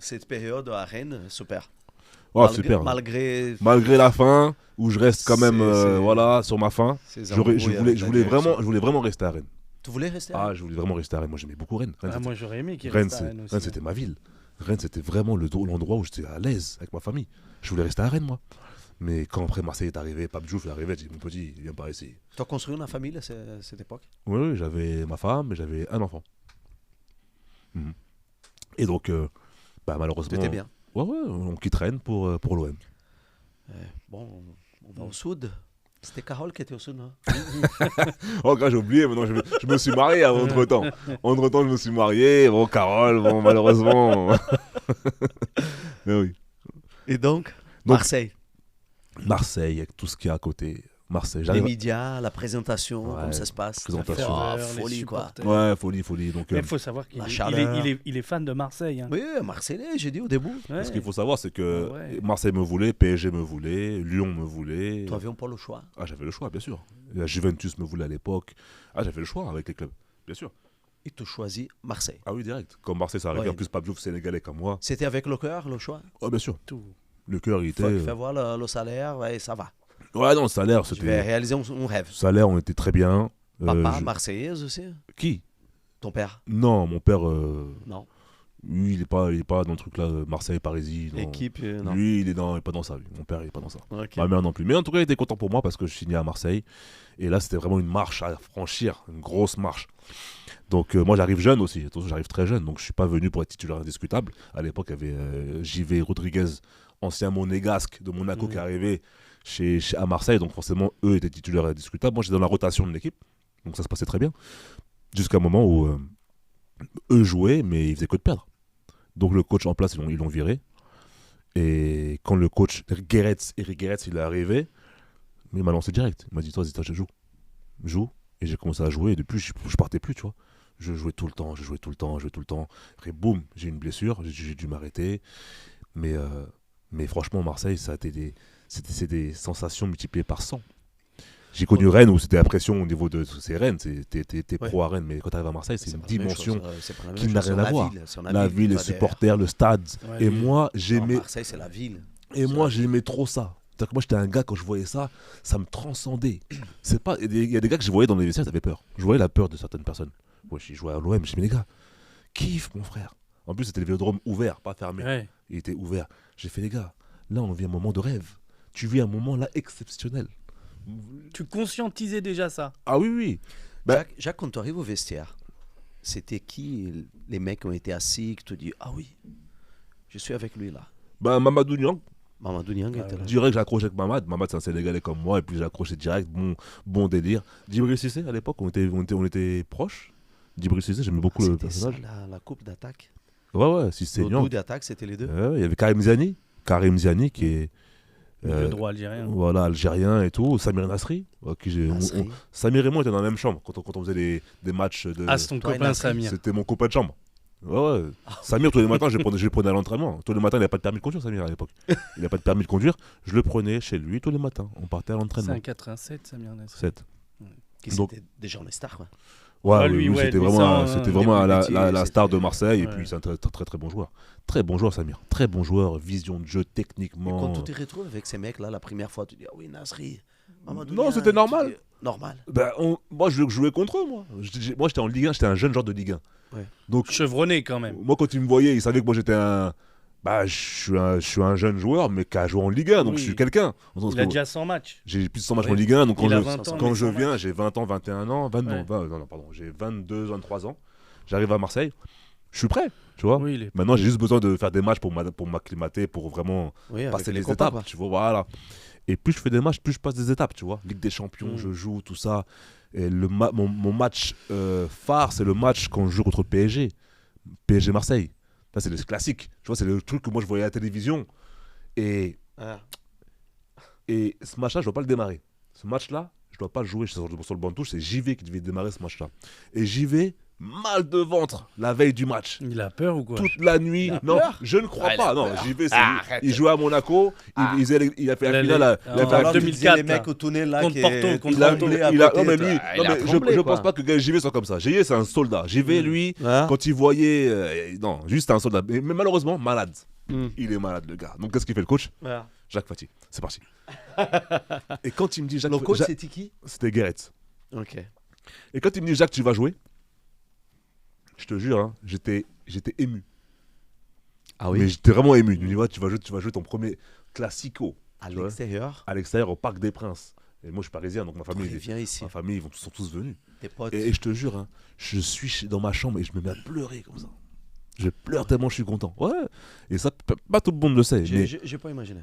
cette période à Rennes, super. Oh, super. Malgré la fin, où je reste quand même voilà, sur ma fin, je voulais vraiment rester à Rennes. Tu voulais rester à Rennes? Ah, je voulais vraiment rester à Rennes. Moi, j'aimais beaucoup Rennes. Moi, j'aurais aimé qu'il reste à Rennes aussi. Rennes, c'était ma ville. Rennes, c'était vraiment l'endroit où j'étais à l'aise avec ma famille. Je voulais rester à Rennes, moi. Mais quand après Marseille est arrivé, Pape Diouf est arrivé, j'ai dit, mon petit, viens par ici. Tu as construit une famille à cette époque? Oui, j'avais ma femme et j'avais un enfant. Et donc, malheureusement... C'était bien. Ouais, on quitte Rennes pour l'OM. Bon, on va au sud. C'était Carole qui était au sud, non? Oh, quand j'ai oublié, maintenant je me suis marié entre-temps. Entre-temps, je me suis marié. Bon, Carole, bon, malheureusement. Mais oui. Et donc, Marseille, avec tout ce qu'il y a à côté. Marseille. Les médias, la présentation, comment ça se passe? Présentation. Folie, quoi. Ouais, folie. Donc, mais il faut savoir qu'il est fan de Marseille. Hein. Oui, Marseillais, j'ai dit au début. Ouais. Ce qu'il faut savoir, c'est que Marseille me voulait, PSG me voulait, Lyon me voulait. Tu n'avais pas le choix? Ah, j'avais le choix, bien sûr. La Juventus me voulait à l'époque. Ah, j'avais le choix avec les clubs, bien sûr. Et tu choisis Marseille? Ah oui, direct. Comme Marseille, ça arrivait. En plus, Pape Diouf, sénégalais comme moi. C'était avec le cœur, le choix? Oh, bien sûr. Tout. Le cœur, il était... Fais voir le salaire, ouais, ça va. Ouais, non, le salaire, c'était... Tu vas réaliser mon rêve. Le salaire, on était très bien. Papa, marseillaise aussi? Qui? Ton père? Non, mon père... Non. Lui, il est pas dans le truc là, Marseille, Parisie. Équipe, non. Lui, il est pas dans ça. Lui. Mon père, il est pas dans ça. Okay. Ma mère non plus. Mais en tout cas, il était content pour moi parce que je signais à Marseille. Et là, c'était vraiment une marche à franchir, une grosse marche. Donc, moi, j'arrive jeune aussi. Attention, j'arrive très jeune. Donc, je suis pas venu pour être titulaire indiscutable. À l'époque, il y avait JV Rodriguez, ancien monégasque de Monaco, qui est arrivé à Marseille. Donc, forcément, eux étaient titulaires indiscutables. Moi, j'étais dans la rotation de l'équipe. Donc, ça se passait très bien. Jusqu'à un moment où eux jouaient, mais ils faisaient que de perdre. Donc le coach en place, ils l'ont viré. Et quand le coach Eric Gerets, il est arrivé, il m'a lancé direct. Il m'a dit, toi, je joue. Et j'ai commencé à jouer. Et depuis, je partais plus, tu vois. Je jouais tout le temps. Après, boum, j'ai une blessure. J'ai dû m'arrêter. Mais franchement, Marseille, c'était des sensations multipliées par 100. J'ai connu Rennes où c'était la pression au niveau de... C'est Rennes, t'es pro à Rennes, mais quand tu arrives à Marseille, c'est une dimension qui n'a rien à voir. La ville, les supporters, le stade. Ouais, et moi, j'aimais... Marseille, c'est la ville. Et moi, j'aimais trop ça. C'est-à-dire que moi, j'étais un gars, quand je voyais ça, ça me transcendait. Il y a des gars que je voyais dans les vestiaires, ils avaient peur. Je voyais la peur de certaines personnes. Ouais, je jouais à l'OM, je dis, mais les gars, kiffe, mon frère. En plus, c'était le vélodrome ouvert, pas fermé. Ouais. Il était ouvert. J'ai fait, les gars, là, on vit un moment de rêve. Tu vis un moment là exceptionnel. Tu conscientisais déjà ça? Ah oui. Jacques, quand tu arrives au vestiaire, c'était qui les mecs qui ont été assis, qui te disent, ah oui, je suis avec lui là? Mamadou Niang. Mamadou Niang était là. Direct, j'ai accroché avec Mamad. Mamad, c'est un Sénégalais comme moi, et puis j'ai accroché direct, bon délire. Djibril Cissé, à l'époque, on était proches. Djibril Cissé, j'aimais beaucoup le personnage. C'était ça, la coupe d'attaque? Ouais, Cissé Niang. Le coup d'attaque, c'était les deux. Il y avait Karim Ziani qui est... le droit algérien. Voilà, algérien et tout. Samir Nasri. Samir et moi étaient dans la même chambre quand on faisait des matchs de... Ah, c'est ton copain Samir. C'était mon copain de chambre. Ouais. Samir, tous les matins, je le prenais à l'entraînement. Tous les matins, il n'avait pas de permis de conduire, Samir, à l'époque. Il n'avait pas de permis de conduire. Je le prenais chez lui tous les matins. On partait à l'entraînement. C'est un 87, Samir Nasri. 7. C'était déjà les stars, quoi. Lui, c'était vraiment la star de Marseille. Et puis, c'est un très, très, très bon joueur. Très bon joueur, Samir. Très bon joueur, vision de jeu, techniquement. Et quand tu te retrouves avec ces mecs-là, la première fois, tu dis, ah oui, Nasri. Non, c'était normal. Normal. Moi, je jouais contre eux, moi. Moi, j'étais en Ligue 1, j'étais un jeune joueur de Ligue 1. Ouais. Donc, chevronné quand même. Moi, quand ils me voyaient, ils savaient que moi, j'étais un... je suis un jeune joueur, mais qui a joué en Ligue 1, donc je suis quelqu'un. Il a déjà 100 matchs. J'ai plus de 100 matchs en Ligue 1, donc quand je viens, j'ai 20 ans, 21 ans, j'ai 22, 23 ans. J'arrive à Marseille, je suis prêt, tu vois. Maintenant, j'ai juste besoin de faire des matchs pour m'acclimater, pour vraiment passer les étapes, tu vois, voilà. Et plus je fais des matchs, plus je passe des étapes, tu vois. Ligue des Champions, je joue, tout ça. Et mon match phare, c'est le match quand je joue contre le PSG Marseille. Ça, c'est le classique. Tu vois, c'est le truc que moi, je voyais à la télévision. Et ce match-là, je ne dois pas le démarrer. Ce match-là, je ne dois pas le jouer sur le banc de touche. C'est JV qui devait démarrer ce match-là. Et JV, mal de ventre la veille du match. Il a peur ou quoi? Toute la nuit. Il a Non, peur je ne crois il pas. a Non, peur. j'y vais. Arrête. Il jouait à Monaco. Il a fait la Il finale. allait- Il a fait en la Alors, tu 2004, disais les mecs là. au tunnel là Contre qui Porto, contre il a- Porto. à il a- côté, non mais toi. lui, Ah, non, il a mais tremblé, je quoi. pense pas que JV soit comme ça. JV c'est un soldat. JV lui, Hein? quand il voyait, non, juste un soldat. Mais malheureusement malade. Mm. Il est malade le gars. Donc qu'est-ce qu'il fait le coach? Ouais. Jacques Fati. C'est parti. Et quand il me dit Jacques, Le coach, Jacques- c'était qui? c'était Guéret. Ok. Et quand il me dit Jacques, tu vas jouer, je te jure, hein, j'étais ému. Ah Mais j'étais vraiment ému. Il me dit ouais, tu vas jouer ton premier classico À tu vois, l'extérieur, à l'extérieur au Parc des Princes. Et moi je suis parisien donc ma tu famille, viens ici. sont tous venus. Tes potes. Et je te jure, hein, je suis dans ma chambre et je me mets à pleurer comme ça. Je pleure tellement je suis content. Ouais. Et ça, pas tout le monde le sait. Mais... J'ai pas imaginé.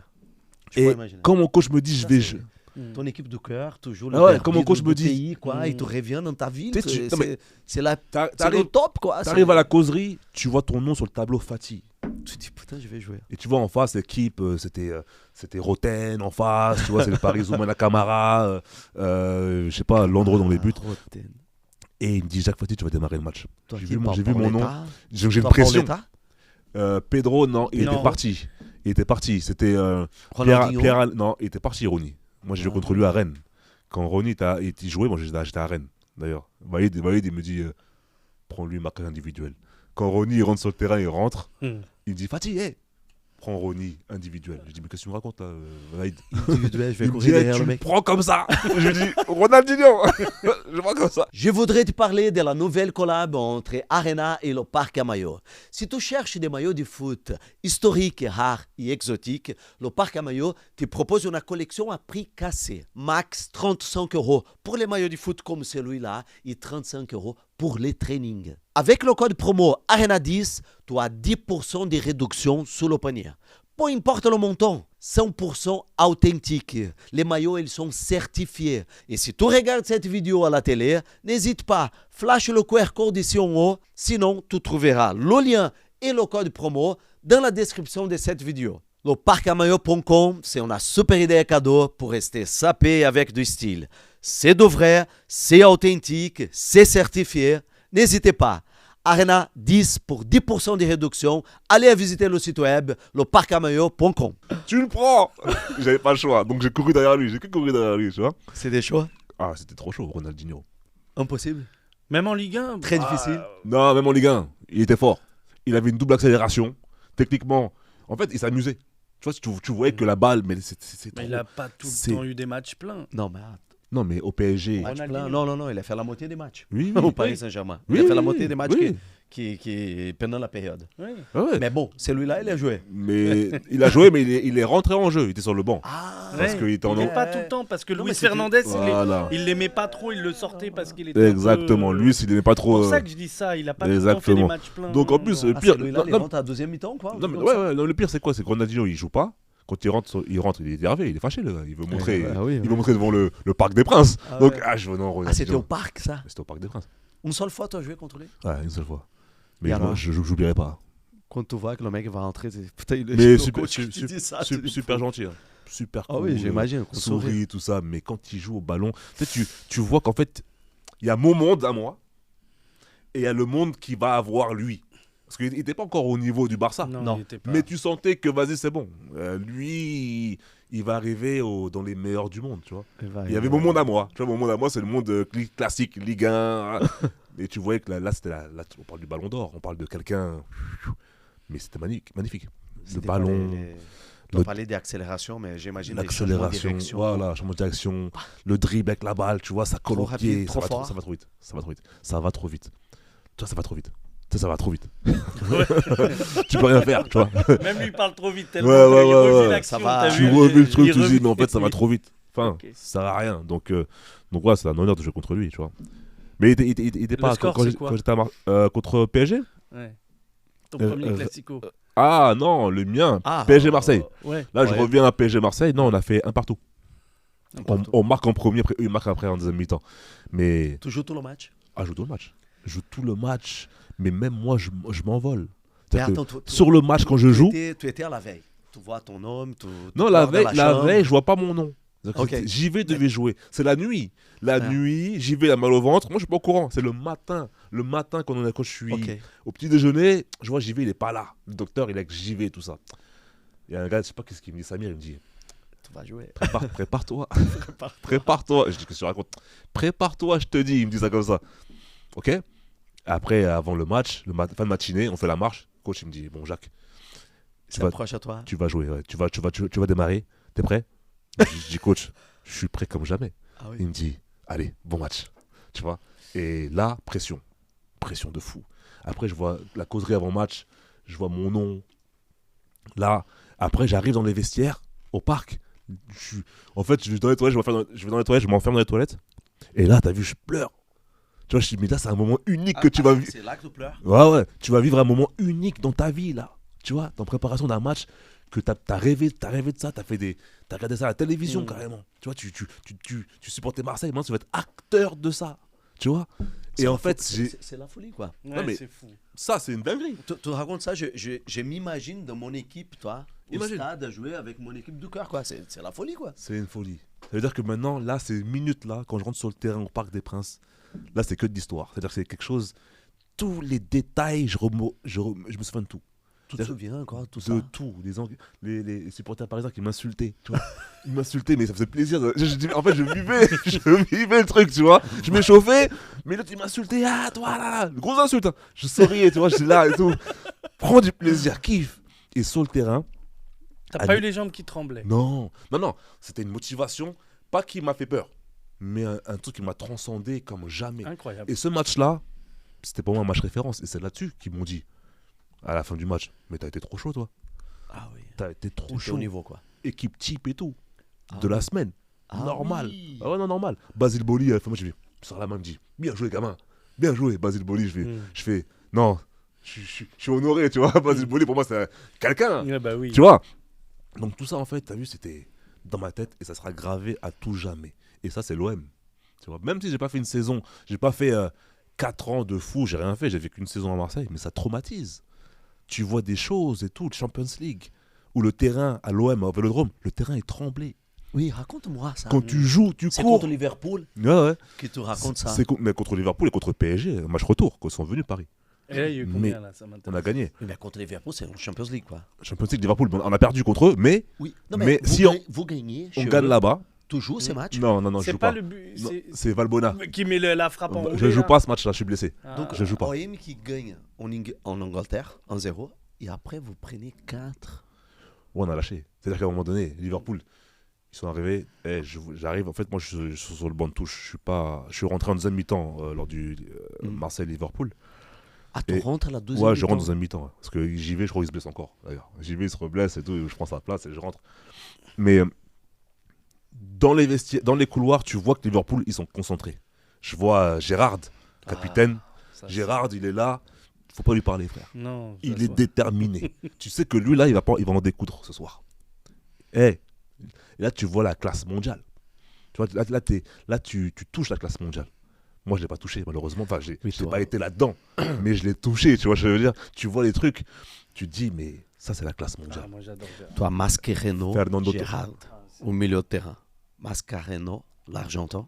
J'ai Et pas imaginé. quand mon coach me dit je Ça, vais... c'est- Mm. Ton équipe de cœur, toujours Ah ouais, derby comme mon coach de me ton dit. pays, quoi, Mm. il te revient dans ta ville. Tu sais, C'est non, mais c'est la- c'est le T'arrives top, quoi. à la causerie, tu vois ton nom sur le tableau Fati. Tu te dis, putain, je vais jouer. Et tu vois en face, l'équipe, c'était Roten en face, tu vois, c'est le Paris Zoumana Camara, je sais pas, Landreau dans les buts. Rotten. Et il me dit Jacques Fati, tu vas démarrer le match. Toi J'ai qui vu mon- parles j'ai vu mon nom. Paoletta, J'ai une toi, pression. Paoletta, Pedro, non, il Non. était parti. Il était parti. C'était Ronaldinho. non, il était parti, Ronny. Moi, j'ai joué Ah. contre lui à Rennes. Quand Ronny il jouait, moi j'étais à Rennes, d'ailleurs. Vaïd, il me dit prends-lui marquage individuel. Quand Ronny il rentre sur le terrain, il rentre. Mm. Il me dit Fatih, hey, prends Ronny individuel. Je dis mais qu'est-ce que tu me racontes là, Vaïd? Individuel, je vais Il me courir dit derrière tu le le mec. prends comme ça. Je lui dis Ronaldinho. Je prends comme ça. Je voudrais te parler de la nouvelle collab entre Arena et le Parc à maillots. Si tu cherches des maillots de foot historiques, rares et exotiques, le Parc à maillots te propose une collection à prix cassé. Max 35 € pour les maillots de foot comme celui-là et 35 € pour les trainings. Avec le code promo ARENA10, tu as 10% de réduction sur le panier. Peu importe le montant, 100% authentique. Les maillots, ils sont certifiés. Et si tu regardes cette vidéo à la télé, n'hésite pas, flash le QR code ici en haut. Sinon, tu trouveras le lien et le code promo dans la description de cette vidéo. Le parcamaillot.com, c'est une super idée cadeau pour rester sapé avec du style. C'est de vrai, c'est authentique, c'est certifié. N'hésitez pas. Arena 10 pour 10% de réduction. Allez visiter le site web, leparcamaillot.com. Tu le prends. J'avais pas le choix, donc j'ai couru derrière lui. J'ai que couru derrière lui, tu vois. C'est des choix Ah, c'était trop chaud, Ronaldinho. impossibles. Même en Ligue 1. Très difficile. Non, même en Ligue 1, il était fort. Il avait une double accélération. Techniquement, en fait, il s'amusait. Tu vois, tu voyais que la balle, mais c'est Mais trop. il a pas tout C'est- le temps eu des matchs pleins. Non, mais attends. Non, mais au PSG. Match Ronaldinho. plein. Non, il a fait la moitié des matchs. Oui, Au oui. Paris oui. Saint-Germain. Oui, il a fait oui, la oui. moitié des matchs Oui. qui pendant la période. Oui. Ah ouais. Mais bon, celui-là, il a joué. Mais il a joué, mais il est rentré en jeu. Il était sur le banc. Ah, Parce qu'il était en Il haut. est pas tout le temps parce que Non, Luis mais c'était- Fernandez, Voilà. il l'aimait pas trop, il le sortait parce qu'il était. un peu- Exactement. Lui, s'il n'aimait pas C'est trop. pour ça que je dis ça, il a pas tout le temps fait des Exactement. matchs pleins. Donc, en plus, Non. Ah, pire- celui-là, il non, rentre à la deuxième mi-temps, quoi. Non, mais comme ouais, ça. ouais, non, le pire, c'est quoi? C'est que Ronaldinho, il joue pas. Quand il rentre, il est énervé, il est fâché, le gars. Il veut montrer, oui, il veut montrer devant le Parc des Princes. Ah Donc, ouais. je veux non, Ah, c'était au Ronaldinho. parc, ça. C'était au Parc des Princes. Une seule fois, tu as joué contre lui. Ouais, une seule fois. Mais Et moi, alors j'oublierai pas. Quand tu vois que le mec va rentrer, tu dis, putain, il est Mais le super, coach qui dit ça, tu dis, super gentil. Hein. Super Ah cool. oui, j'imagine. qu'on sourit. Sourit, tout ça. Mais quand il joue au ballon, tu vois qu'en fait, il y a mon monde à moi et il y a le monde qui va avoir lui. Parce qu'il n'était pas encore au niveau du Barça. Non. il était pas. Mais tu sentais que, vas-y, c'est bon. Lui, il va arriver dans les meilleurs du monde, tu vois. Il y avait mon monde à moi. Tu vois, mon monde à moi, c'est le monde classique, Ligue 1. Et tu voyais que là on parle du ballon d'or. On parle de quelqu'un. Mais c'était magnifique. Le ballon, On parlait d'accélération, mais j'imagine des changements de l'accélération, direction. voilà, changement de direction, le dribble avec la balle, tu vois, ça colle Trop au rapide, pied, trop ça fort. va trop vite. Ça va trop vite. Ça va trop vite. Tu vois, ça va trop vite. Tu sais, ça va trop vite. Tu peux rien faire, tu vois. Même lui, il parle trop vite tellement Ouais, qu'il ouais, revit ouais. l'action, Ça va. t'as Tu vu, revis le truc, il tu te dis, revit. mais en fait, ça va trop vite. Enfin, Ok. ça sert à rien. Donc voilà, c'est un honneur de jouer contre lui, tu vois. Mais il était pas score, quand c'est quoi j'étais contre PSG. Ouais. Ton Euh, premier classico. Ah non, le mien, Ah, PSG Marseille. Ouais. Là, je Ouais. reviens à PSG Marseille. Non, on a fait un partout. Partout. On marque en premier, après eux ils marquent après en deuxième mi-temps. Mais Tu joues tout le match. je joue tout le match. Je joue tout le match, mais même moi, je m'envole. Mais C'est-à-dire que attends, sur le match, quand je joue. Tu étais à la veille. Tu vois ton homme. Non, la dors dans veille, chambre. je vois pas mon nom. Ok. JV devait jouer. C'est la nuit. La Ouais. nuit, JV a mal au ventre. Moi, je suis pas au courant. C'est le matin. Le matin, quand je suis Ok. au petit déjeuner, je vois JV, il est pas là. Le docteur, il est avec JV et tout ça. Il y a un gars, je sais pas qu'est-ce qu'il me dit, Samir, il me dit Tu vas jouer. prépare-toi. Prépare-toi. Je dis, qu'est-ce que tu racontes? Prépare-toi, je te dis. Il me dit ça comme ça. Ok. Après, avant le match, fin de matinée, on fait la marche. Coach, il me dit, bon, Jacques, C'est vas- proche à toi. tu vas jouer. Ouais. Tu vas démarrer. T'es prêt? Je dis, coach, je suis prêt comme jamais. Ah oui. Il me dit, allez, bon match. Tu vois? Et là, pression. Pression de fou. Après, je vois la causerie avant match. Je vois mon nom. Là, après, j'arrive dans les vestiaires, au parc. En fait, je vais dans les toilettes, je m'enferme dans les toilettes. Et là, t'as vu, je pleure. Tu vois, je me dis, mais là, c'est un moment unique que tu vas vivre. C'est là que tu pleures. Ouais, tu vas vivre un moment unique dans ta vie, là. Tu vois, en préparation d'un match, que t'as rêvé de ça, t'as regardé ça à la télévision, carrément. Tu vois, tu supportais Marseille, maintenant tu vas être acteur de ça. Tu vois. Et en fait, c'est la folie, quoi. Ouais, mais- c'est fou. ça, c'est une dinguerie. Tu racontes ça, je m'imagine dans mon équipe, toi, au Imagine. stade, à jouer avec mon équipe du cœur, quoi. C'est la folie, quoi. C'est une folie. Ça veut dire que maintenant, là, ces minutes-là, quand je rentre sur le terrain au Parc des Princes, là, c'est que de l'histoire. C'est-à-dire que c'est quelque chose. Tous les détails, je me souviens de tout. Tu te souviens encore, tout ça. De tout. Les supporters parisiens qui m'insultaient. Tu vois. Ils m'insultaient, mais ça faisait plaisir. En fait, je vivais le truc, tu vois. Je m'échauffais, mais l'autre, il m'insultait. Ah, toi, là. Grosse insulte. Hein. Je souriais, tu vois, j'étais là et tout. Prends du plaisir, kiffe. Et sur le terrain, T'as Ah, pas mais- eu les jambes qui tremblaient. non. C'était une motivation, pas qui m'a fait peur, mais un truc qui m'a transcendé comme jamais. Incroyable. Et ce match-là, c'était pour moi un match référence. Et c'est là-dessus qu'ils m'ont dit, à la fin du match, mais t'as été trop chaud, toi. Ah oui. T'as été trop T'es chaud. au niveau, quoi. Équipe type et tout. Ah de la oui. semaine. Ah Normal. oui. Ah ouais, non, normal. Basile Boli, à la fin, moi, je sors la main, il me dit, bien joué, gamin. Bien joué, Basile Boli. Je fais, non, je suis honoré, tu vois. Basile Boli, pour moi, c'est quelqu'un. Ouais, bah oui. Tu vois. Donc tout ça, en fait, t'as vu, c'était dans ma tête et ça sera gravé à tout jamais. Et ça, c'est l'OM. Tu vois, même si j'ai pas fait une saison, j'ai pas fait 4 ans de fou, j'ai rien fait, j'ai fait qu'une saison à Marseille, mais ça traumatise. Tu vois des choses et tout, le Champions League, où le terrain à l'OM, au Vélodrome, le terrain est tremblé. Oui, raconte-moi ça. Quand tu joues, tu C'est cours. contre Liverpool Ouais. que tu racontes ça. Mais contre Liverpool et contre PSG, match retour, quand ils sont venus Paris. Et là, il y a eu combien, Mais là? Ça On m'intéresse. a gagné. Oui, mais contre Liverpool, c'est en Champions League, quoi. Champions League, Liverpool, on a perdu contre eux, mais Oui. Mais vous, si vous gagnez, on chez gagne eux, là-bas. tu joues ces matchs. Non, je C'est joue pas pas. le but. Non, c'est- c'est Valbona. Qui met la frappe en Je joue pas ce match-là, je suis blessé. Donc, je joue pas. OM qui gagne en Angleterre 1-0, et après, vous prenez 4. Ouais, on a lâché. C'est-à-dire qu'à un moment donné, Liverpool, ils sont arrivés. J'arrive. En fait, moi, je suis sur le banc de touche. Je suis rentré en deuxième mi-temps lors du Marseille-Liverpool. Ah, tu Et- rentres à la deuxième Ouais, je rentre mi-temps. dans un mi-temps. Ouais. Parce que j'y vais, je crois qu'il se blesse encore. D'ailleurs, j'y vais, il se reblesse et tout. Je prends sa place et je rentre. Mais dans les vestiaires, dans les couloirs, tu vois que Liverpool, ils sont concentrés. Je vois Gérard, capitaine. Ça, Gérard, il est là. Faut pas lui parler, frère. Non. ça Il se est voit. déterminé. Tu sais que lui, là, il va en découdre ce soir. Et là, tu vois la classe mondiale. Tu vois, là, tu touches la classe mondiale. Moi, je l'ai pas touché, malheureusement. Enfin, j'ai toi. pas été là-dedans, mais je l'ai touché. Tu vois, je veux dire, tu vois les trucs. Tu te dis, mais ça, c'est la classe Ah, mondiale. moi, j'adore Gérard. Toi, Mascherano, Fernando Gérard, au milieu de terrain. Mascherano, l'Argentin.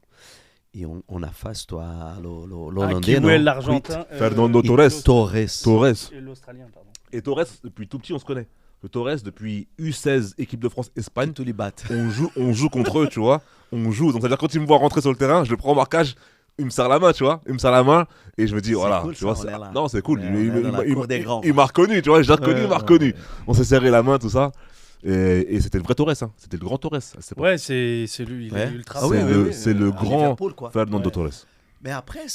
Et on a face, toi, Ah, l'Hollandais, qui non? est l'Argentin. Fernando Oui. Torres. Torres. Et l'Australien, pardon. Et Torres, depuis tout petit, on se connaît. Le Torres, depuis U16, équipe de France, Espagne, Tous les battent. on joue contre eux, tu vois. On joue. Donc, c'est-à-dire, quand il me voit rentrer sur le terrain, je le prends au marquage, il me serre la main, tu vois. Il me serre la main et je me dis, C'est voilà. cool, tu ça, vois, on est là. non, c'est cool. On est dans la cour des grands. Il m'a reconnu, tu vois. Je l'ai reconnu, il m'a Ouais, reconnu. ouais. On s'est serré la main, tout ça. Et c'était le vrai Torres, hein. C'était le grand Torres. Ouais, c'est lui. Il Ouais. est ultra Ah oui, fort. c'est le À grand Liverpool, quoi. Fernando Ouais. Torres. Mais après,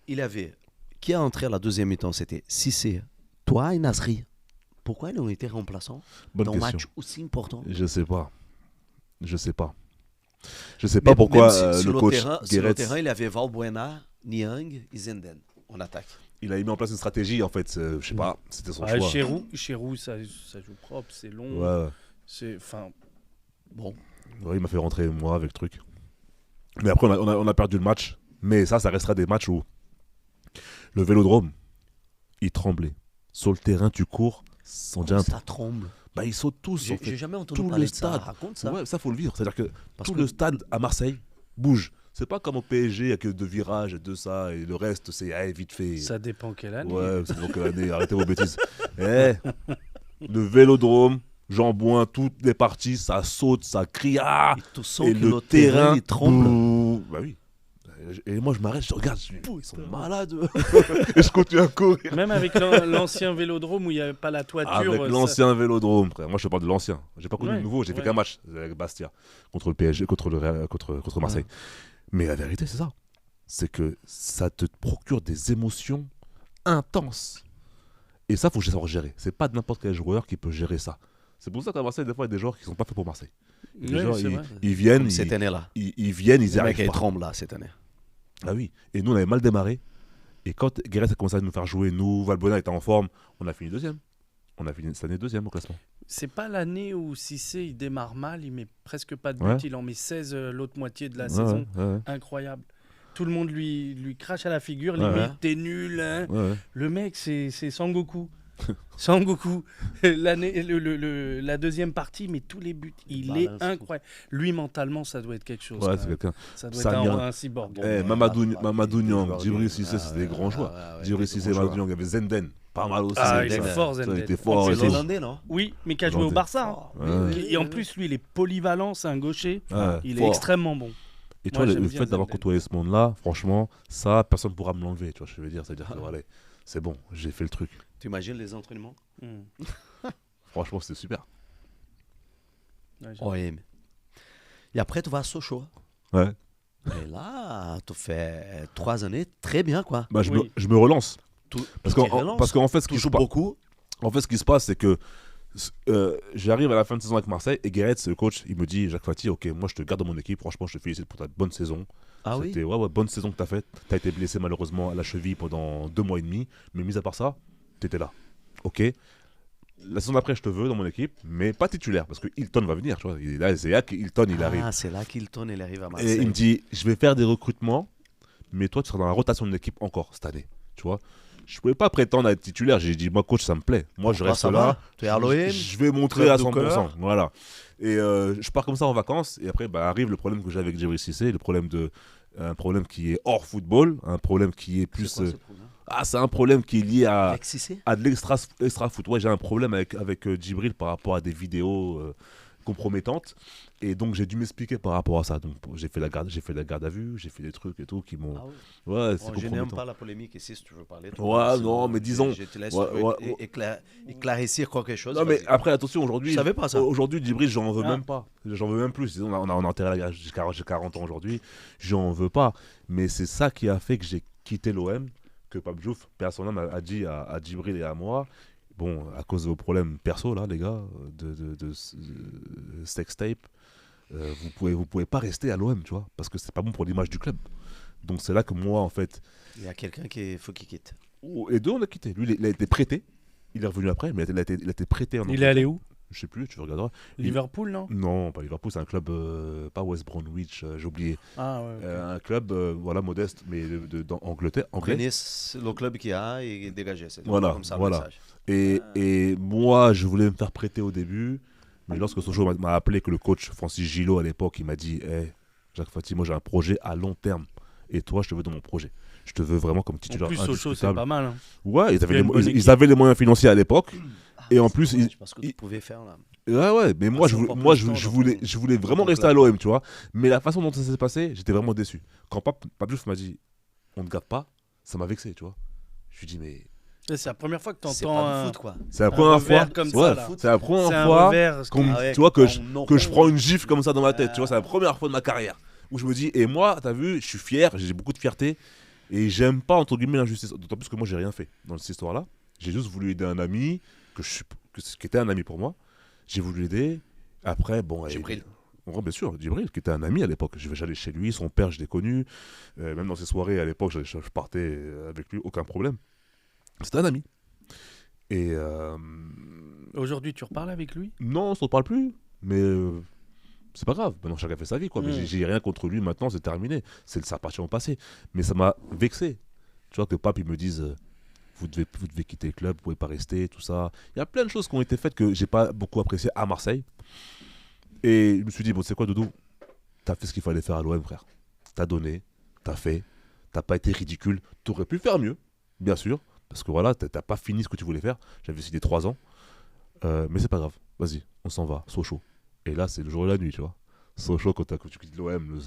il avait... Qui a entré à la deuxième mi-temps? C'était Cissé, toi et Nasri. Pourquoi ils ont été remplaçants Bonne dans un question. match aussi important? Je sais pas. Je sais pas pourquoi sur le coach terrain, sur le Guéret, terrain, il avait Valbuena, Niang et Zenden en attaque. il a mis en place une stratégie, en fait. Je sais pas, c'était son Ouais, choix. Chez Roux, ça joue propre, c'est long. Ouais. C'est, enfin, Bon, Ouais, il m'a fait rentrer, moi, avec le truc. Mais après, on a perdu le match. Mais ça restera des matchs où le Vélodrome, il tremblait. Sur le terrain, tu cours, on dirait ça tremble. bah, ils sautent tous. En J'ai fait. jamais entendu Tout parler le de ça. stade. Raconte ça. Ouais, ça, faut le vivre. C'est-à-dire que Parce tout que- le stade à Marseille bouge. C'est pas comme au PSG, il y a que 2 virages et 2 ça, et le reste, c'est vite fait. Ça dépend quelle année. Ouais, c'est donc l'année, arrêtez vos bêtises. Le vélodrome, Jean-Bouin, toutes les parties, ça saute, ça crie. Ah Et tu sens et que le terrain, il tremble. bouh. Bah oui. Et moi, je m'arrête, je regarde, je dis, ils sont malades. Et je continue à courir. Même avec l'ancien vélodrome où il n'y avait pas la toiture. Avec ça- l'ancien vélodrome, frère. Moi, je te parle de l'ancien. J'ai pas connu Ouais, le nouveau, j'ai fait ouais. qu'un match avec Bastia contre le PSG, contre Marseille. Mais la vérité, c'est ça. C'est que ça te procure des émotions intenses. Et ça, faut savoir gérer. C'est pas n'importe quel joueur qui peut gérer ça. C'est pour ça qu'à Marseille, des fois, il y a des joueurs qui sont pas faits pour Marseille. Les Ouais, gens, c'est vrai. ils viennent, Comme cette année-là. ils viennent, ils y Le mec, arrivent il pas. tremble là cette année. Ah oui. Et nous, on avait mal démarré. Et quand Guéret a commencé à nous faire jouer, nous, Valbuena était en forme, on a fini deuxième. On a fini cette année deuxième au classement. C'est pas l'année où Cissé il démarre mal, il met presque pas de but, Ouais. il en met 16 l'autre moitié de la Ouais, saison. ouais, Incroyable. Tout le monde lui crache à la figure, Ouais, limite ouais. t'es nul. Hein. ouais. Le mec c'est Sangoku. Sangoku. La deuxième partie, mais tous les buts, il est balance incroyable. Lui mentalement ça doit être quelque chose. Ouais, quand c'est même. quelqu'un. Ça doit Samir. être un cyborg. Mamadou des Niang, joueurs Djibril du- Cissé, c'était des grands joueurs. ouais, Djibril des Cissé, grands Mamadou joueurs. Niang, il y avait Zenden, pas mal aussi. Ah, il est Zenden. fort Ça, il Zenden. était fort C'est et tout. l'Hollandais, non? Oui, mais qui a joué au Hollandais. Barça. Hein. Ouais. Et en plus lui il est polyvalent, c'est un gaucher. Ouais. Il est Fort. extrêmement bon. Et tu Moi, vois, j'aime le bien fait d'avoir Zenden. côtoyé ce monde-là, franchement, ça, personne ne pourra me l'enlever. Tu vois, je veux dire, c'est-à-dire que allez, c'est bon, j'ai fait le truc. Tu imagines les entraînements? Hmm. Franchement, c'était super. Ouais, j'aime. Oui. Et après, tu vas à Sochaux. Ouais. Et là, tu fais 3 années très bien, quoi. Bah, Oui. je me relance. Tout, Parce tu t'y qu'en relances. parce qu'en fait, ce Tu qui joues se passe, beaucoup. en fait, ce qui se passe, c'est que j'arrive à la fin de saison avec Marseille et Guéret, le coach, il me dit, Jacques Fati, ok, moi je te garde dans mon équipe, franchement, je te félicite pour ta bonne saison. Ah oui? C'était ouais, bonne saison que tu as faite. Tu as été blessé malheureusement à la cheville pendant 2 mois et demi, mais mis à part ça, tu étais là. Ok. La saison d'après, je te veux dans mon équipe, mais pas titulaire, parce que Hilton va venir. Tu vois. Là, c'est là qu'Hilton il arrive. Ah, c'est là qu'Hilton il arrive à Et Marseille. il me dit, je vais faire des recrutements, mais toi, tu seras dans la rotation de l'équipe encore cette année. Tu vois. Je pouvais pas prétendre à être titulaire. J'ai dit, moi, coach, ça me plaît. Moi, je Pourquoi reste ça là. va? Tu es à l'OM? Je vais montrer Club à de 100%. cœur. Voilà. Et je pars comme ça en vacances. Et après, bah, arrive le problème que j'ai avec Djibril Cissé, un problème qui est hors football, un problème qui est plus. C'est quoi ce problème? C'est un problème qui est lié Avec Cissé? à de l'extra foot. Ouais, j'ai un problème avec Djibril par rapport à des vidéos compromettantes. Et donc, j'ai dû m'expliquer par rapport à ça. Donc, j'ai fait la garde à vue, j'ai fait des trucs et tout qui m'ont. Ah oui. Ouais, c'est Bon, je n'aime compromettant. pas la polémique ici, si tu veux parler. Ouais, non, mais disons- Je te laisse Ouais, tu veux ouais, éclaircir quelque chose. Non, mais vas-y. après, attention, aujourd'hui. Je savais pas ça. Aujourd'hui, Djibril, j'en veux Ah. même pas. J'en veux même plus. On a enterré la guerre. J'ai 40 ans aujourd'hui. J'en veux pas. Mais c'est ça qui a fait que j'ai quitté l'OM. Que Pape Diouf, personnellement, a dit à Djibril et à moi. Bon, à cause de vos problèmes perso, là, les gars, de sextape, vous pouvez pas rester à l'OM, tu vois, parce que c'est pas bon pour l'image du club. Donc c'est là que moi, en fait, Il y a quelqu'un qui faut qu'il quitte. les deux, on a quitté. Lui, il a été prêté. Il est revenu après, mais il a été prêté en Il est allé où? Je sais plus, tu regarderas. Liverpool, non? Non, pas Liverpool, c'est un club, pas West Bromwich, j'ai oublié. Ah ouais. ok. Un club, voilà, modeste, mais d'Angleterre. Anglais. Prenez le club qu'il y a et dégagez. C'est Voilà, comme ça voilà. le message. Et moi, je voulais me faire prêter au début, mais lorsque Sochaux m'a appelé, que le coach Francis Gillot à l'époque, il m'a dit, hey, Jacques Fati, moi j'ai un projet à long terme, et toi, je te veux dans mon projet. Je te veux vraiment comme En titulaire plus, Sochaux, c'est indiscutable. pas mal. Hein. Ouais, Il y a une bonne ils équipe. avaient les moyens financiers à l'époque. Et en C'est plus, dommage, parce que tu pouvais faire là. Ouais, mais moi, Ça je, prend moi plus de temps, je voulais vraiment ton rester à club. l'OM, tu vois. Mais la façon dont ça s'est passé, j'étais vraiment déçu. Quand Pape Diouf m'a dit, on ne garde pas, ça m'a vexé, tu vois. Je lui dis, mais Et c'est la première fois que tu C'est entends pas du un, foot, quoi. c'est la première revers fois, comme ouais, ça, là. c'est la c'est première un fois revers. qu'on- Ah ouais, tu vois, que on je rompt. prends une gifle comme ça dans ma tête, tu vois. C'est la première fois de ma carrière où je me dis, et moi, t'as vu, je suis fier, j'ai beaucoup de fierté, et j'aime pas, entre guillemets, l'injustice. D'autant plus que moi, j'ai rien fait dans cette histoire-là. J'ai juste voulu aider un ami, qui était un ami pour moi. J'ai voulu l'aider. Après, bon. Djibril. Ouais, bien sûr, Djibril, qui était un ami à l'époque. J'allais chez lui, son père, je l'ai connu. Même dans ses soirées à l'époque, je partais avec lui, aucun problème. C'était un ami. Et Aujourd'hui, tu reparles avec lui? non, on se reparle plus. Mais c'est pas grave. Maintenant, chacun fait sa vie, quoi. Mais Mm. j'ai rien contre lui maintenant, c'est terminé. Ça appartient au passé. Mais ça m'a vexé. Tu vois, que Pape, il me dise vous devez quitter le club, vous pouvez pas rester, tout ça. Il y a plein de choses qui ont été faites que j'ai pas beaucoup appréciées à Marseille. Et je me suis dit, bon, c'est quoi, Doudou? T'as fait ce qu'il fallait faire à l'OM, frère. T'as donné, t'as fait, t'as pas été ridicule. T'aurais pu faire mieux, bien sûr, parce que voilà, t'as pas fini ce que tu voulais faire. J'avais signé 3 ans, mais c'est pas grave. Vas-y, on s'en va, Sochaux. Et là, c'est le jour et la nuit, tu vois. Sochaux, quand tu quittes l'OM,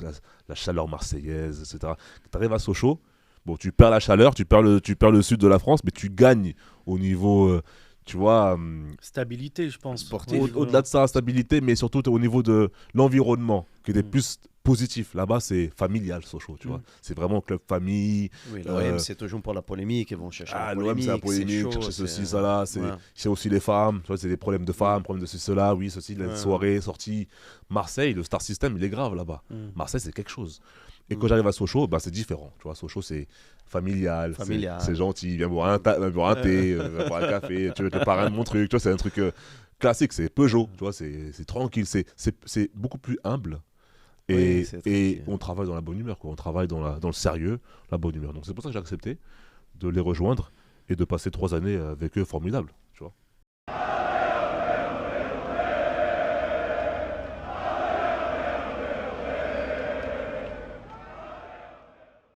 la chaleur marseillaise, etc. T'arrives à Sochaux, bon, tu perds la chaleur, tu perds le sud de la France, mais tu gagnes au niveau, tu vois, Stabilité, je pense. Sportif. au-delà de ça, stabilité, mais surtout au niveau de l'environnement, qui était Mm. plus positif. Là-bas, c'est familial, Sochaux, tu vois. C'est vraiment club famille. Oui, l'OM, c'est toujours pour la polémique. Ils vont chercher la L'OM, polémique. c'est la polémique, chaud, chercher c'est- ceci, ça, là. Ouais. C'est aussi les femmes, tu vois, c'est des problèmes de femmes, problèmes de ceci, cela, oui, ceci, la Ouais. soirée, sortie. Marseille, le star system, il est grave là-bas. Mm. Marseille, c'est quelque chose. Et Mm. quand j'arrive à Sochaux, bah, c'est différent. Tu vois, Sochaux, c'est familial, Familial. c'est gentil. Viens boire viens boire un thé, viens boire un café. Tu veux être le parrain de mon truc. Tu vois, c'est un truc classique. C'est Peugeot. Tu vois, c'est tranquille. C'est beaucoup plus humble. Et, Oui, c'est et tranquille. on travaille dans la bonne humeur, quoi. On travaille dans le sérieux, la bonne humeur. Donc c'est pour ça que j'ai accepté de les rejoindre et de passer 3 années avec eux formidables.